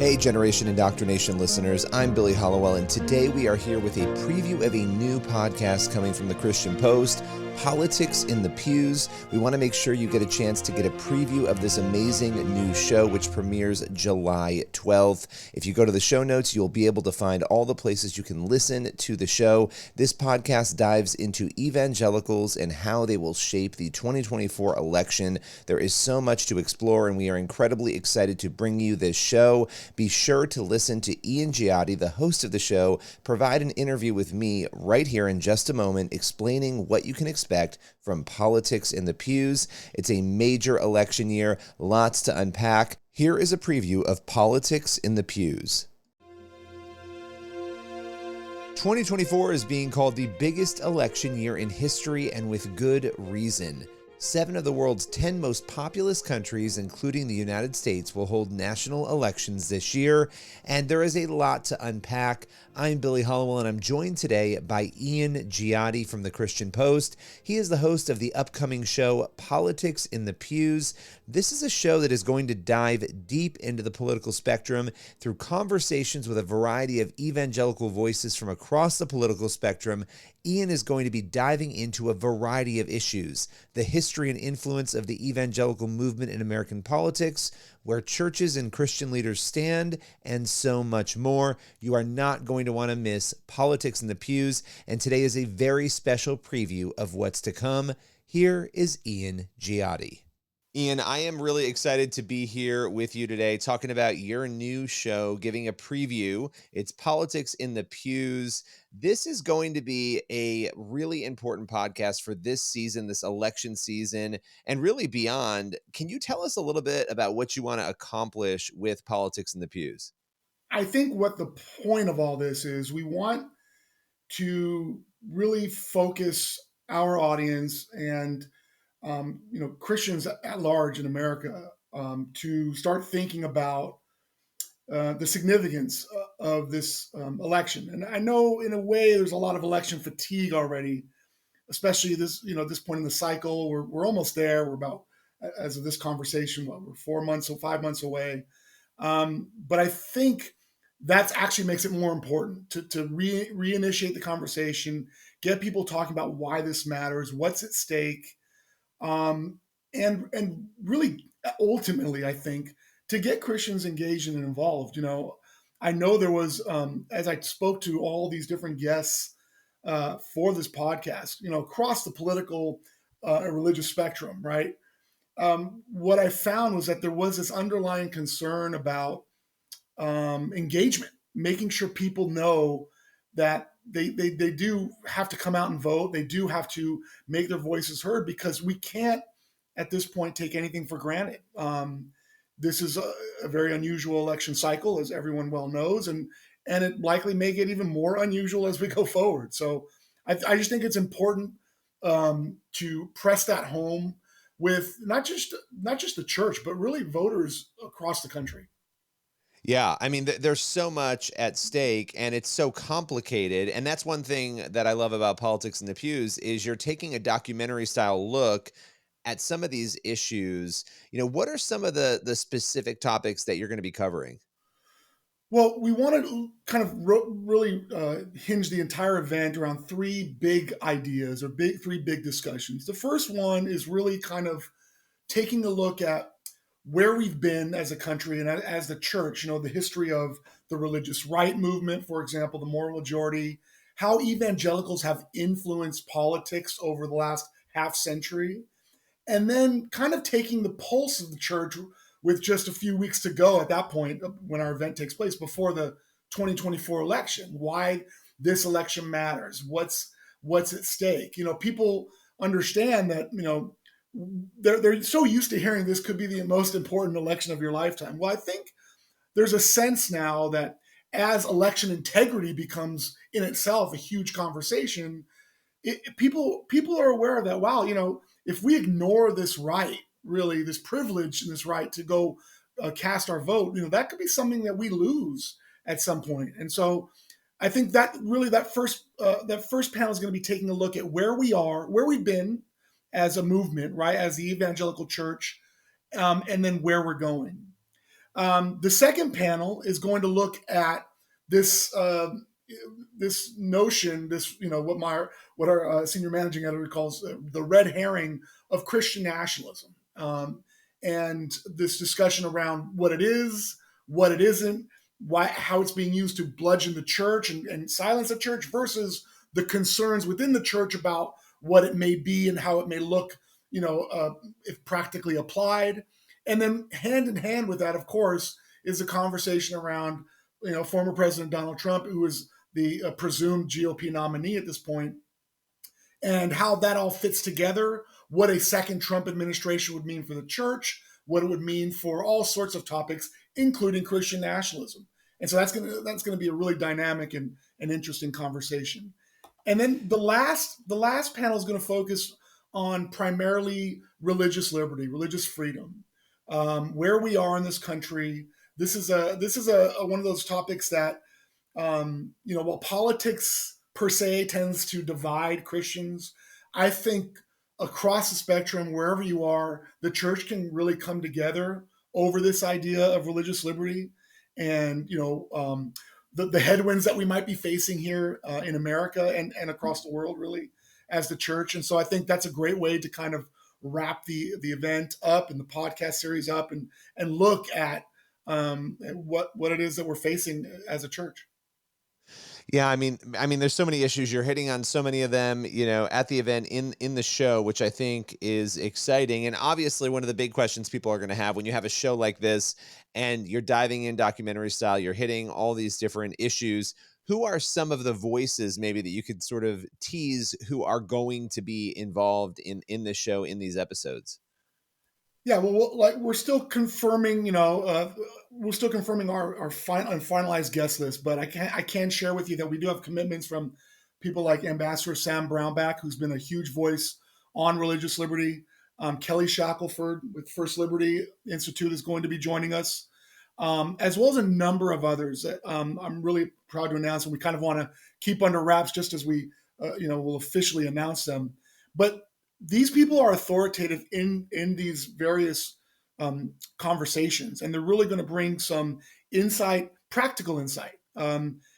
Hey, Generation Indoctrination listeners, I'm Billy Hollowell, and today we are here with a preview of a new podcast coming from the Christian Post, Politics in the Pews. We want to make sure you get a chance to get a preview of this amazing new show, which premieres July 12th. If you go to the show notes, you'll be able to find all the places you can listen to the show. This podcast dives into evangelicals and how they will shape the 2024 election. There is so much to explore, and we are incredibly excited to bring you this show. Be sure to listen to Ian Giotti, the host of the show, provide an interview with me right here in just a moment, explaining what you can expect from Politics in the Pews. It's a major election year, lots to unpack. Here is a preview of Politics in the Pews. 2024 is being called the biggest election year in history, and with good reason. 7 of the world's 10 most populous countries, including the United States, will hold national elections this year, and there is a lot to unpack. I'm Billy Hollowell, and I'm joined today by Ian Giotti from the Christian Post. He is the host of the upcoming show, Politics in the Pews. This is a show that is going to dive deep into the political spectrum through conversations with a variety of evangelical voices from across the political spectrum. Ian is going to be diving into a variety of issues: the history and influence of the evangelical movement in American politics, where churches and Christian leaders stand, and so much more. You are not going to want to miss Politics in the Pews, and today is a very special preview of what's to come. Here is Ian Giotti. Ian, I am really excited to be here with you today talking about your new show, giving a preview. It's Politics in the Pews. This is going to be a really important podcast for this season, this election season, and really beyond. Can you tell us a little bit about what you want to accomplish with Politics in the Pews? I think what the point of all this is, we want to really focus our audience and Christians at large in America to start thinking about the significance of this election. And I know, in a way, there's a lot of election fatigue already, especially this point in the cycle. We're almost there. We're about, as of this conversation, we're 4 months or 5 months away. But I think that actually makes it more important to reinitiate the conversation, get people talking about why this matters, what's at stake, and really ultimately, I think, to get Christians engaged and involved. I know there was, as I spoke to all these different guests for this podcast, across the political and religious spectrum, right? What I found was that there was this underlying concern about engagement, making sure people know that they do have to come out and vote. They do have to make their voices heard, because we can't, at this point, take anything for granted. This is a very unusual election cycle, as everyone well knows, and it likely may get even more unusual as we go forward. So I just think it's important to press that home with not just the church, but really voters across the country. Yeah, I mean, there's so much at stake, and it's so complicated. And that's one thing that I love about Politics in the Pews is you're taking a documentary style look at some of these issues. What are some of the specific topics that you're going to be covering? Well, we want to kind of really hinge the entire event around 3 big ideas, or 3 big discussions. The first one is really kind of taking a look at where we've been as a country and as the church, the history of the religious right movement, for example, the moral majority, how evangelicals have influenced politics over the last half century, and then kind of taking the pulse of the church with just a few weeks to go at that point when our event takes place before the 2024 election, why this election matters, what's at stake. People understand that, they're so used to hearing this could be the most important election of your lifetime. Well, I think there's a sense now that as election integrity becomes in itself a huge conversation, people are aware of that. Wow, if we ignore this right, really this privilege and this right to go cast our vote, that could be something that we lose at some point. And so I think that really that first panel is going to be taking a look at where we are, where we've been as a movement, right, as the evangelical church, and then where we're going. The second panel is going to look at this this notion, this what our senior managing editor calls the red herring of Christian nationalism, and this discussion around what it is, what it isn't, why how it's being used to bludgeon the church and silence the church versus the concerns within the church about what it may be and how it may look, if practically applied. And then hand in hand with that, of course, is a conversation around, former President Donald Trump, who is the presumed GOP nominee at this point, and how that all fits together, what a second Trump administration would mean for the church, what it would mean for all sorts of topics, including Christian nationalism. And so that's gonna be a really dynamic and interesting conversation. And then the last panel is going to focus on primarily religious liberty, religious freedom, where we are in this country. This is a one of those topics that, while politics per se tends to divide Christians, I think across the spectrum, wherever you are, the church can really come together over this idea of religious liberty, and the headwinds that we might be facing here in America and across the world, really, as the church. And so I think that's a great way to kind of wrap the event up and the podcast series up and look at what it is that we're facing as a church. Yeah, I mean, there's so many issues. You're hitting on so many of them, at the event in the show, which I think is exciting. And obviously, one of the big questions people are going to have when you have a show like this, and you're diving in documentary style, you're hitting all these different issues. Who are some of the voices, maybe, that you could sort of tease, who are going to be involved in this show, in these episodes? Yeah, well, like we're still confirming, we're still confirming our finalized guest list, but I can share with you that we do have commitments from people like Ambassador Sam Brownback, who's been a huge voice on religious liberty. Kelly Shackelford with First Liberty Institute is going to be joining us, as well as a number of others that I'm really proud to announce, and we kind of want to keep under wraps just as we, will officially announce them. But these people are authoritative in these various conversations, and they're really going to bring some insight, practical insight,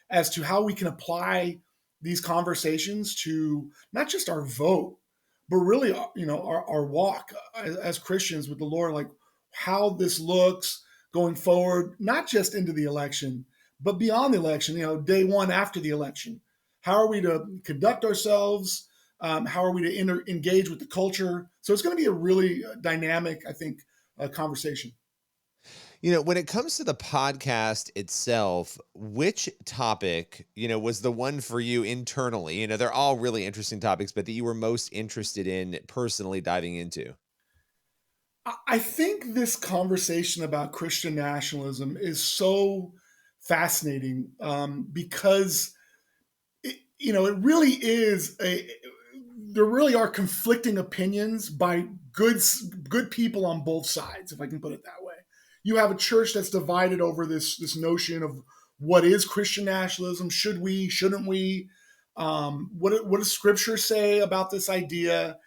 as to how we can apply these conversations to not just our vote, but really, our walk as Christians with the Lord, like how this looks going forward, not just into the election, but beyond the election. Day one after the election, how are we to conduct ourselves? How are we to engage with the culture? So it's going to be a really dynamic, I think, conversation. When it comes to the podcast itself, which topic, was the one for you internally? They're all really interesting topics, but that you were most interested in personally diving into? I think this conversation about Christian nationalism is so fascinating, because it really is a. There really are conflicting opinions by good people on both sides, if I can put it that way. You have a church that's divided over this notion of what is Christian nationalism. Should we? Shouldn't we? What does Scripture say about this idea?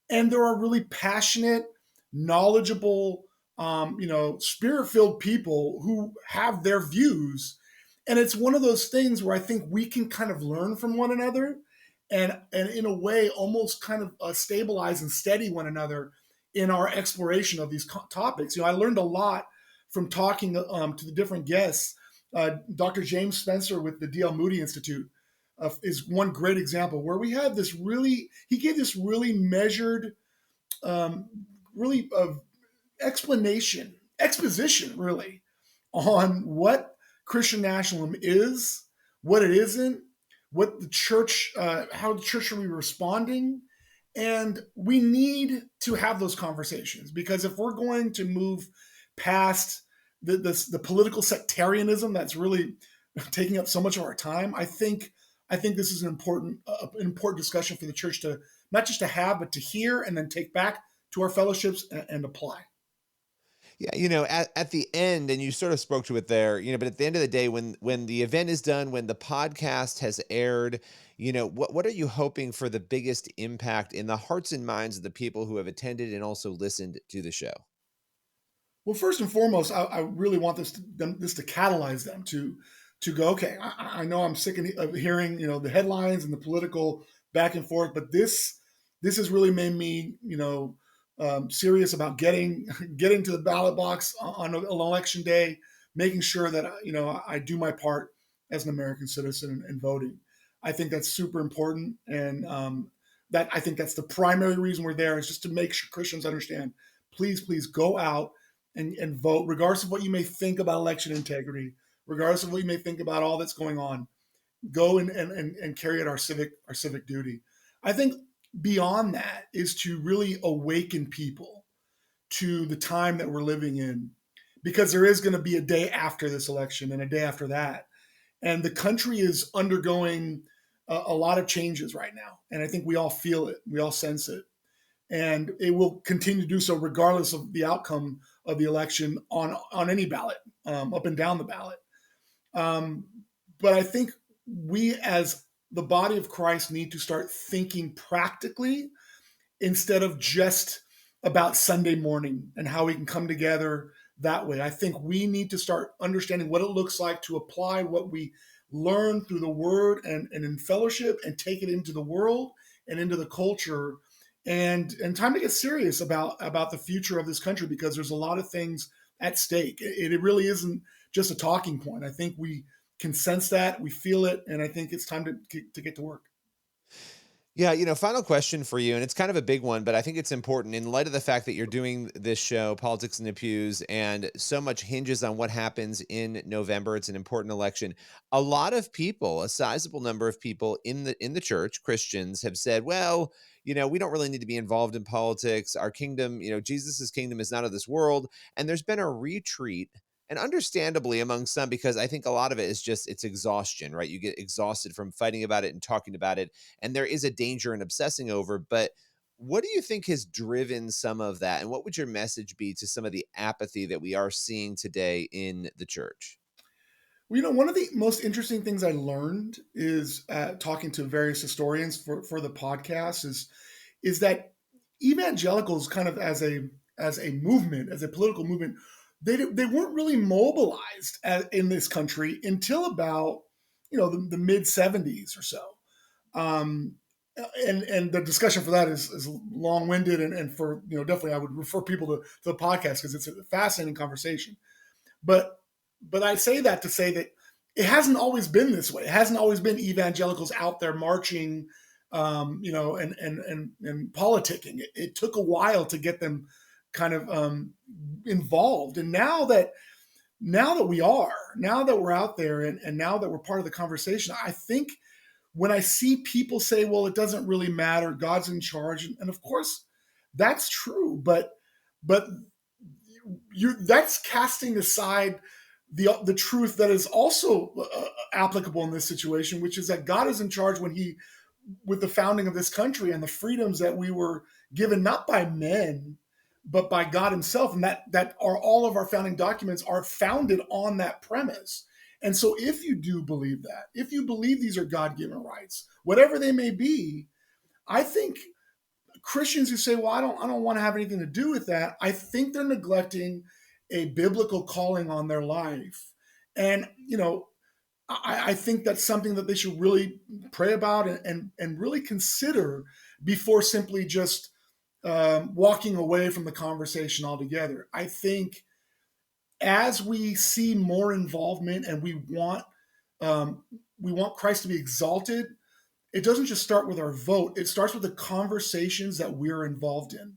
And there are really passionate, knowledgeable, spirit-filled people who have their views. And it's one of those things where I think we can kind of learn from one another, and in a way almost kind of stabilize and steady one another in our exploration of these topics. I learned a lot from talking to the different guests. Dr. James Spencer with the D.L. Moody Institute is one great example where we had he gave this really measured, um, really exposition, really, on what Christian nationalism is, what it isn't, what the church, how the church should be responding. And we need to have those conversations, because if we're going to move past the political sectarianism that's really taking up so much of our time, I think this is an important discussion for the church to not just to have, but to hear and then take back to our fellowships and apply. Yeah, at the end, and you sort of spoke to it there, but at the end of the day, when the event is done, when the podcast has aired, what are you hoping for the biggest impact in the hearts and minds of the people who have attended and also listened to the show? Well, first and foremost, I really want this to catalyze them to go. Okay, I know I'm sick of hearing the headlines and the political back and forth, but this has really made me serious about getting getting to the ballot box on election day, making sure that I do my part as an American citizen and voting. I think that's super important, and that I think that's the primary reason we're there is just to make sure Christians understand. Please go out and vote, regardless of what you may think about election integrity, regardless of what you may think about all that's going on. Go and carry out our civic duty. I think beyond that is to really awaken people to the time that we're living in, because there is going to be a day after this election and a day after that, and the country is undergoing a lot of changes right now, and I think we all feel it, we all sense it, and it will continue to do so regardless of the outcome of the election on any ballot, up and down the ballot. Um, but I think we, as the body of Christ, need to start thinking practically instead of just about Sunday morning and how we can come together that way. I think we need to start understanding what it looks like to apply what we learn through the word and in fellowship and take it into the world and into the culture, and time to get serious about the future of this country, because there's a lot of things at stake. It really isn't just a talking point. I think we can sense that, we feel it, and I think it's time to get to work. Yeah, final question for you, and it's kind of a big one, but I think it's important in light of the fact that you're doing this show, Politics in the Pews, and so much hinges on what happens in November. It's an important election. A lot of people, a sizable number of people in the church, Christians, have said, well, we don't really need to be involved in politics. Our kingdom, Jesus's kingdom is not of this world. And there's been a retreat, and understandably among some, because I think a lot of it is just it's exhaustion, right? You get exhausted from fighting about it and talking about it, and there is a danger in obsessing over. But what do you think has driven some of that, and what would your message be to some of the apathy that we are seeing today in the church? Well, one of the most interesting things I learned is talking to various historians for the podcast is that evangelicals, kind of as a movement, as a political movement, they weren't really mobilized in this country until about the mid 70s or so. Um, and the discussion for that is long winded, and for definitely I would refer people to the podcast because it's a fascinating conversation. But I say that to say that it hasn't always been this way. It hasn't always been evangelicals out there marching, and politicking. It took a while to get them kind of involved. And now that we're out there, and now that we're part of the conversation, I think when I see people say, well, it doesn't really matter, God's in charge, and of course that's true, but that's casting aside the truth that is also applicable in this situation, which is that God is in charge with the founding of this country and the freedoms that we were given, not by men, but by God himself. And that are all of our founding documents are founded on that premise. And so if you do believe that, if you believe these are God-given rights, whatever they may be, I think Christians who say, well, I don't want to have anything to do with that, I think they're neglecting a biblical calling on their life. And, I think that's something that they should really pray about and really consider before simply just walking away from the conversation altogether. I think as we see more involvement and we want Christ to be exalted, it doesn't just start with our vote. It starts with the conversations that we're involved in.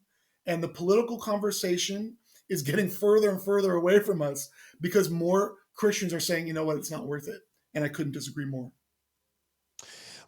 And the political conversation is getting further and further away from us because more Christians are saying, you know what, it's not worth it. And I couldn't disagree more.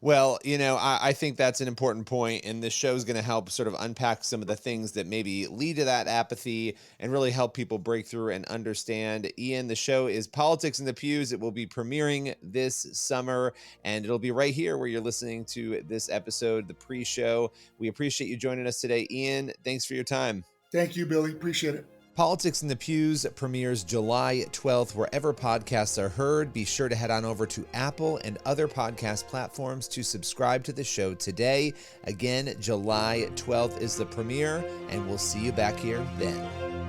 Well, I think that's an important point, and this show is going to help sort of unpack some of the things that maybe lead to that apathy and really help people break through and understand. Ian, the show is Politics in the Pews. It will be premiering this summer, and it'll be right here where you're listening to this episode, the pre-show. We appreciate you joining us today. Ian, thanks for your time. Thank you, Billy. Appreciate it. Politics in the Pews premieres July 12th, wherever podcasts are heard. Be sure to head on over to Apple and other podcast platforms to subscribe to the show today. Again, July 12th is the premiere, and we'll see you back here then.